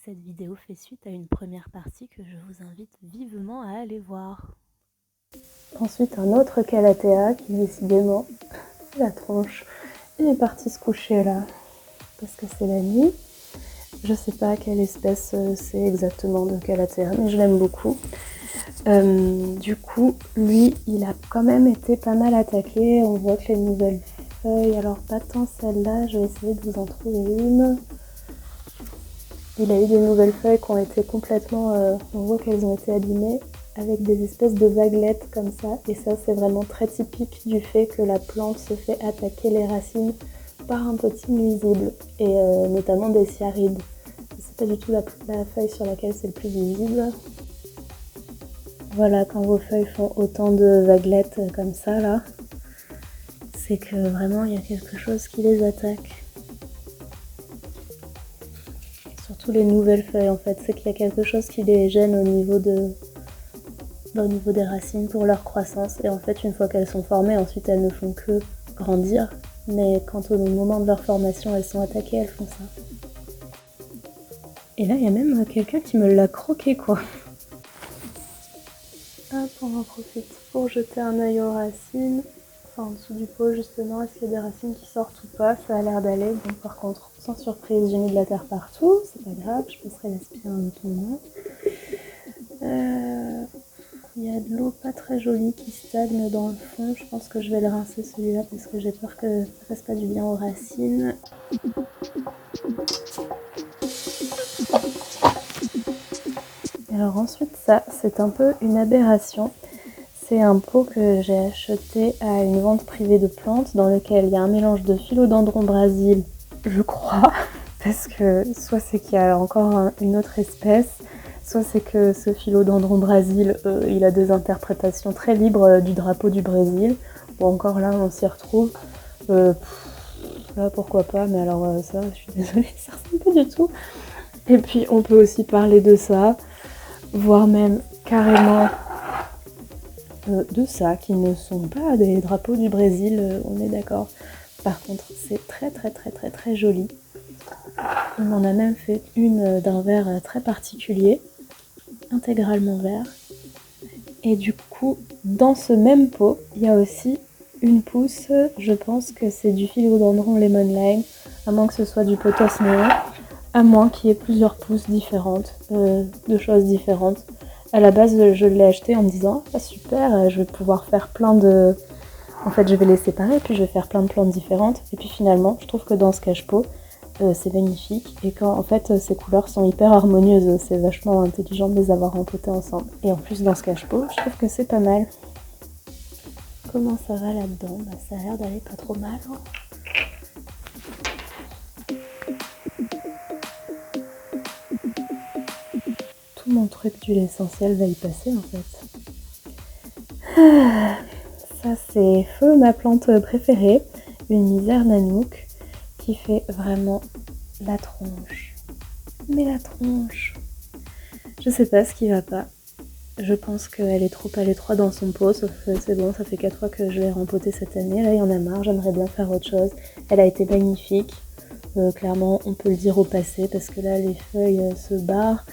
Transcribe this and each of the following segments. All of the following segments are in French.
Cette vidéo fait suite à une première partie que je vous invite vivement à aller voir. Ensuite, un autre Calathea qui, décidément, la tronche. Il est parti se coucher là, parce que c'est la nuit. Je sais pas quelle espèce c'est exactement de Calathea, mais je l'aime beaucoup. Du coup, lui, il a quand même été pas mal attaqué. On voit que les nouvelles feuilles, alors pas tant celle-là, je vais essayer de vous en trouver une. Il a eu des nouvelles feuilles qui ont été complètement, on voit qu'elles ont été abîmées, avec des espèces de vaguelettes comme ça. Et ça, c'est vraiment très typique du fait que la plante se fait attaquer les racines par un petit nuisible, et notamment des cyarides. C'est pas du tout la feuille sur laquelle c'est le plus visible. Voilà, quand vos feuilles font autant de vaguelettes comme ça, là, c'est que vraiment il y a quelque chose qui les attaque. Surtout les nouvelles feuilles, en fait, c'est qu'il y a quelque chose qui les gêne au niveau des racines pour leur croissance. Et en fait, une fois qu'elles sont formées, ensuite elles ne font que grandir. Mais quand au moment de leur formation, elles sont attaquées, elles font ça. Et là, il y a même quelqu'un qui me l'a croqué, quoi. Hop, on en profite pour jeter un œil aux racines. Enfin, en dessous du pot, justement, est-ce qu'il y a des racines qui sortent ou pas? Ça a l'air d'aller. Bon, par contre, sans surprise, j'ai mis de la terre partout. C'est pas grave, je passerai l'aspirateur un autre moment. Il y a de l'eau pas très jolie qui stagne dans le fond. Je pense que je vais le rincer celui-là parce que j'ai peur que ça fasse pas du bien aux racines. Alors ensuite, ça, c'est un peu une aberration. C'est un pot que j'ai acheté à une vente privée de plantes dans lequel il y a un mélange de philodendron Brésil, je crois, parce que soit c'est qu'il y a encore une autre espèce, soit c'est que ce philodendron Brésil, il a des interprétations très libres du drapeau du Brésil. Bon, encore là, on s'y retrouve. Là, pourquoi pas, mais alors ça, je suis désolée, ça ressemble pas du tout. Et puis, on peut aussi parler de ça, voire même carrément de ça, qui ne sont pas des drapeaux du Brésil, on est d'accord. Par contre, c'est très très très très très joli. On en a même fait une d'un vert très particulier, intégralement vert. Et du coup, dans ce même pot, il y a aussi une pousse, je pense que c'est du philodendron lemon lime, à moins que ce soit du pothos néon, à moins qu'il y ait plusieurs pousses différentes, de choses différentes. À la base, je l'ai acheté en me disant « Ah super, je vais pouvoir faire plein de... » En fait, je vais les séparer, puis je vais faire plein de plantes différentes. Et puis finalement, je trouve que dans ce cache-pot, c'est magnifique. Et quand, en fait, ces couleurs sont hyper harmonieuses. C'est vachement intelligent de les avoir empotées ensemble. Et en plus, dans ce cache-pot, je trouve que c'est pas mal. Comment ça va là-dedans? Bah, ça a l'air d'aller pas trop mal. Hein. Tout mon truc d'huile essentielle va y passer en fait. Ça c'est Feu, ma plante préférée, une misère nanook qui fait vraiment la tronche. Mais la tronche, je sais pas ce qui va pas. Je pense qu'elle est trop à l'étroit dans son pot, sauf que c'est bon, ça fait 4 fois que je l'ai rempotée cette année. Là, il y en a marre, j'aimerais bien faire autre chose. Elle a été magnifique. Clairement, on peut le dire au passé, parce que là, les feuilles se barrent.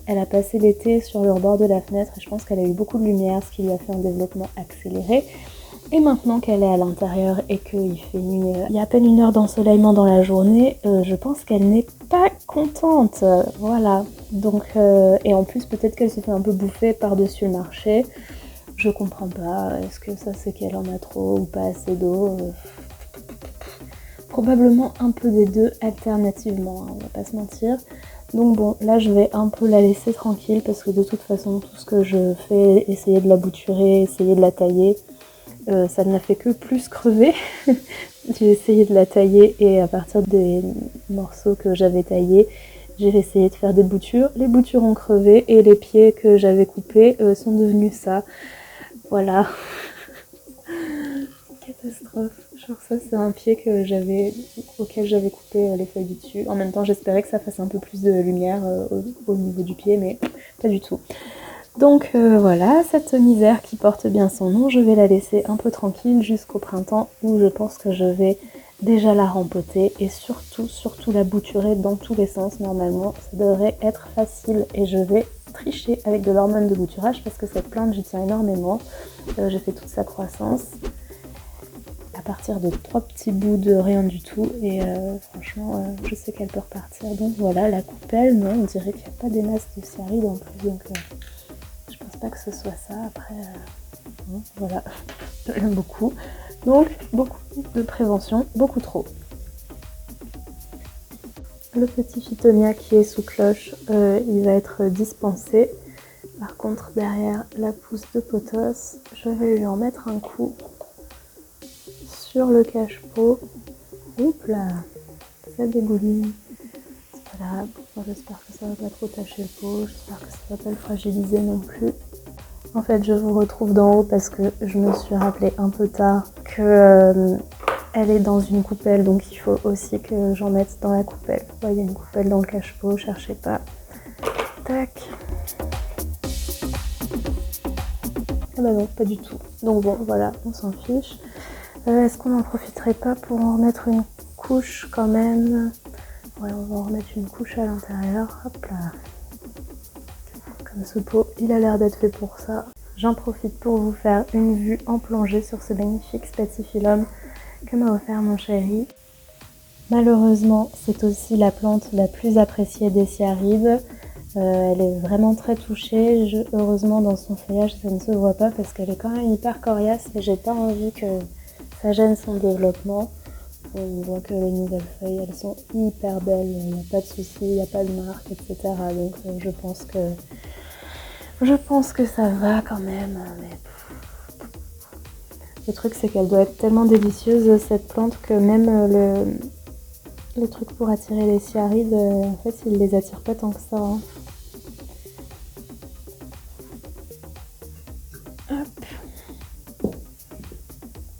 Elle a passé l'été sur le rebord de la fenêtre et je pense qu'elle a eu beaucoup de lumière, ce qui lui a fait un développement accéléré. Et maintenant qu'elle est à l'intérieur et qu'il fait nuit, il y a à peine 1 heure d'ensoleillement dans la journée, je pense qu'elle n'est pas contente. Voilà. Donc, et en plus, peut-être qu'elle se fait un peu bouffer par-dessus le marché. Je comprends pas. Est-ce que ça, c'est qu'elle en a trop ou pas assez d'eau? Probablement un peu des deux alternativement, hein, on va pas se mentir. Donc bon, là je vais un peu la laisser tranquille parce que de toute façon tout ce que je fais, essayer de la bouturer, essayer de la tailler, ça ne l'a fait que plus crever. J'ai essayé de la tailler et à partir des morceaux que j'avais taillés, j'ai essayé de faire des boutures. Les boutures ont crevé et les pieds que j'avais coupés sont devenus ça. Voilà. Catastrophe. Genre ça c'est un pied auquel j'avais coupé les feuilles du dessus. En même temps j'espérais que ça fasse un peu plus de lumière au niveau du pied, mais pas du tout. Donc voilà, cette misère qui porte bien son nom, je vais la laisser un peu tranquille jusqu'au printemps où je pense que je vais déjà la rempoter et surtout la bouturer dans tous les sens. Normalement, ça devrait être facile et je vais tricher avec de l'hormone de bouturage parce que cette plante, j'y tiens énormément. J'ai fait toute sa croissance à partir de 3 petits bouts de rien du tout et franchement, je sais qu'elle peut repartir. Donc voilà, la coupelle, non, on dirait qu'il n'y a pas des masses de cyaride en plus, donc je pense pas que ce soit ça. Après, non, voilà, je l'aime beaucoup. Donc, beaucoup de prévention, beaucoup trop. Le petit phytonia qui est sous cloche, il va être dispensé. Par contre, derrière la pousse de pothos, je vais lui en mettre un coup sur le cache-pot. Oups là, ça dégouline. C'est pas grave, j'espère que ça va pas trop tacher le pot, j'espère que ça va pas le fragiliser non plus. En fait, je vous retrouve d'en haut parce que je me suis rappelé un peu tard que elle est dans une coupelle, donc il faut aussi que j'en mette dans la coupelle. Vous voyez, une coupelle dans le cache-pot, cherchez pas. Tac. Ah bah non, pas du tout. Donc bon, voilà, on s'en fiche. Est-ce qu'on n'en profiterait pas pour en remettre une couche quand même? Ouais, on va en remettre une couche à l'intérieur. Hop là. Comme ce pot, il a l'air d'être fait pour ça. J'en profite pour vous faire une vue en plongée sur ce magnifique Spathiphyllum que m'a offert mon chéri. Malheureusement, c'est aussi la plante la plus appréciée des cyarides. Elle est vraiment très touchée. Heureusement, dans son feuillage, ça ne se voit pas parce qu'elle est quand même hyper coriace et j'ai pas envie que ça gêne son développement. On voit que les nouvelles feuilles, elles sont hyper belles. Il n'y a pas de soucis, il n'y a pas de marque, etc. Donc je pense que ça va quand même. Mais le truc, c'est qu'elle doit être tellement délicieuse, cette plante, que même le truc pour attirer les cyarides, en fait, il les attire pas tant que ça. Hein. Hop.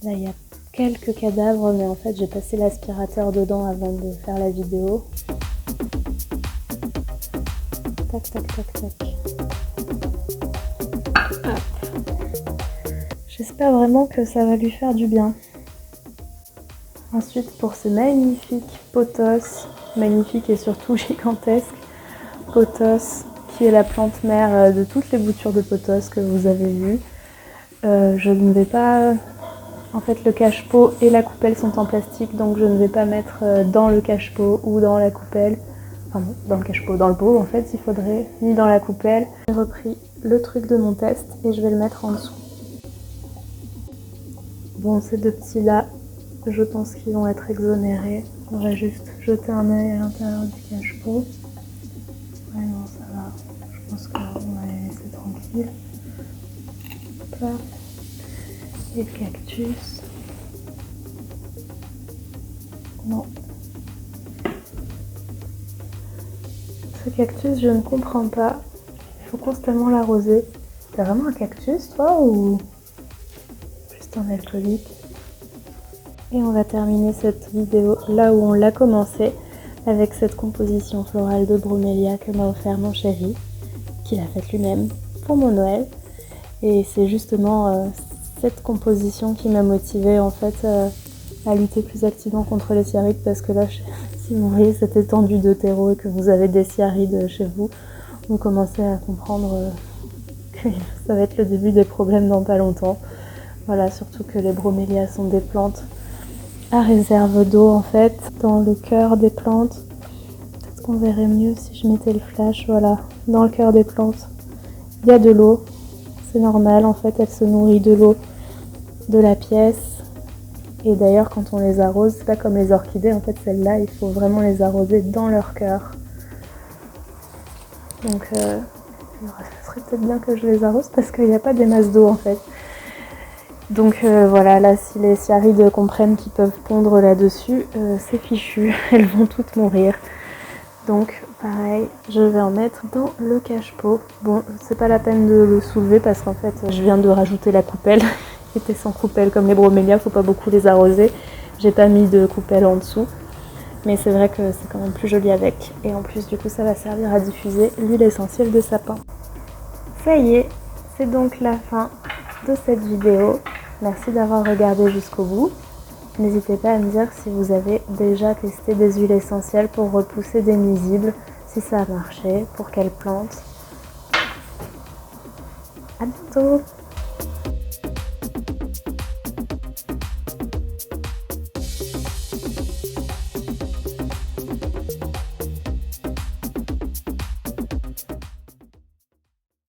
Là, il y a quelques cadavres, mais en fait, j'ai passé l'aspirateur dedans avant de faire la vidéo. Tac, tac, tac, tac. Hop. J'espère vraiment que ça va lui faire du bien. Ensuite, pour ce magnifique pothos, magnifique et surtout gigantesque pothos, qui est la plante mère de toutes les boutures de pothos que vous avez vues, je ne vais pas... En fait, le cache-pot et la coupelle sont en plastique, donc je ne vais pas mettre dans le cache-pot ou dans la coupelle. Enfin, dans le cache-pot, dans le pot, en fait, il faudrait, ni dans la coupelle. J'ai repris le truc de mon test et je vais le mettre en dessous. Bon, ces deux petits-là, je pense qu'ils vont être exonérés. On va juste jeter un œil à l'intérieur du cache-pot. Ouais, non, ça va. Je pense qu'on va les laisser tranquilles. Hop là. Et le cactus. Non. Ce cactus, je ne comprends pas. Il faut constamment l'arroser. T'as vraiment un cactus, toi, ou juste un alcoolique? Et on va terminer cette vidéo là où on l'a commencé, avec cette composition florale de bromélia que m'a offert mon chéri, qu'il a faite lui-même pour mon Noël. Et c'est justement cette composition qui m'a motivée en fait à lutter plus activement contre les cyarides, parce que là, si vous voyez cette étendue de terreau et que vous avez des cyarides chez vous, vous commencez à comprendre que ça va être le début des problèmes dans pas longtemps. Voilà, surtout que les bromélias sont des plantes à réserve d'eau en fait, dans le cœur des plantes. Peut-être qu'on verrait mieux si je mettais le flash, voilà, dans le cœur des plantes. Il y a de l'eau, c'est normal, en fait, elle se nourrit de l'eau de la pièce. Et d'ailleurs, quand on les arrose, c'est pas comme les orchidées, en fait, celles-là, il faut vraiment les arroser dans leur cœur. Donc, ce serait peut-être bien que je les arrose parce qu'il n'y a pas des masses d'eau, en fait. Donc voilà, là si les cyarides comprennent qu'ils peuvent pondre là-dessus, c'est fichu, elles vont toutes mourir. Donc pareil, je vais en mettre dans le cache-pot. Bon, c'est pas la peine de le soulever parce qu'en fait je viens de rajouter la coupelle, qui était sans coupelle comme les bromélias, faut pas beaucoup les arroser. J'ai pas mis de coupelle en dessous, mais c'est vrai que c'est quand même plus joli avec. Et en plus du coup ça va servir à diffuser l'huile essentielle de sapin. Ça y est, c'est donc la fin de cette vidéo. Merci d'avoir regardé jusqu'au bout. N'hésitez pas à me dire si vous avez déjà testé des huiles essentielles pour repousser des nuisibles, si ça a marché, pour quelle plante. À bientôt!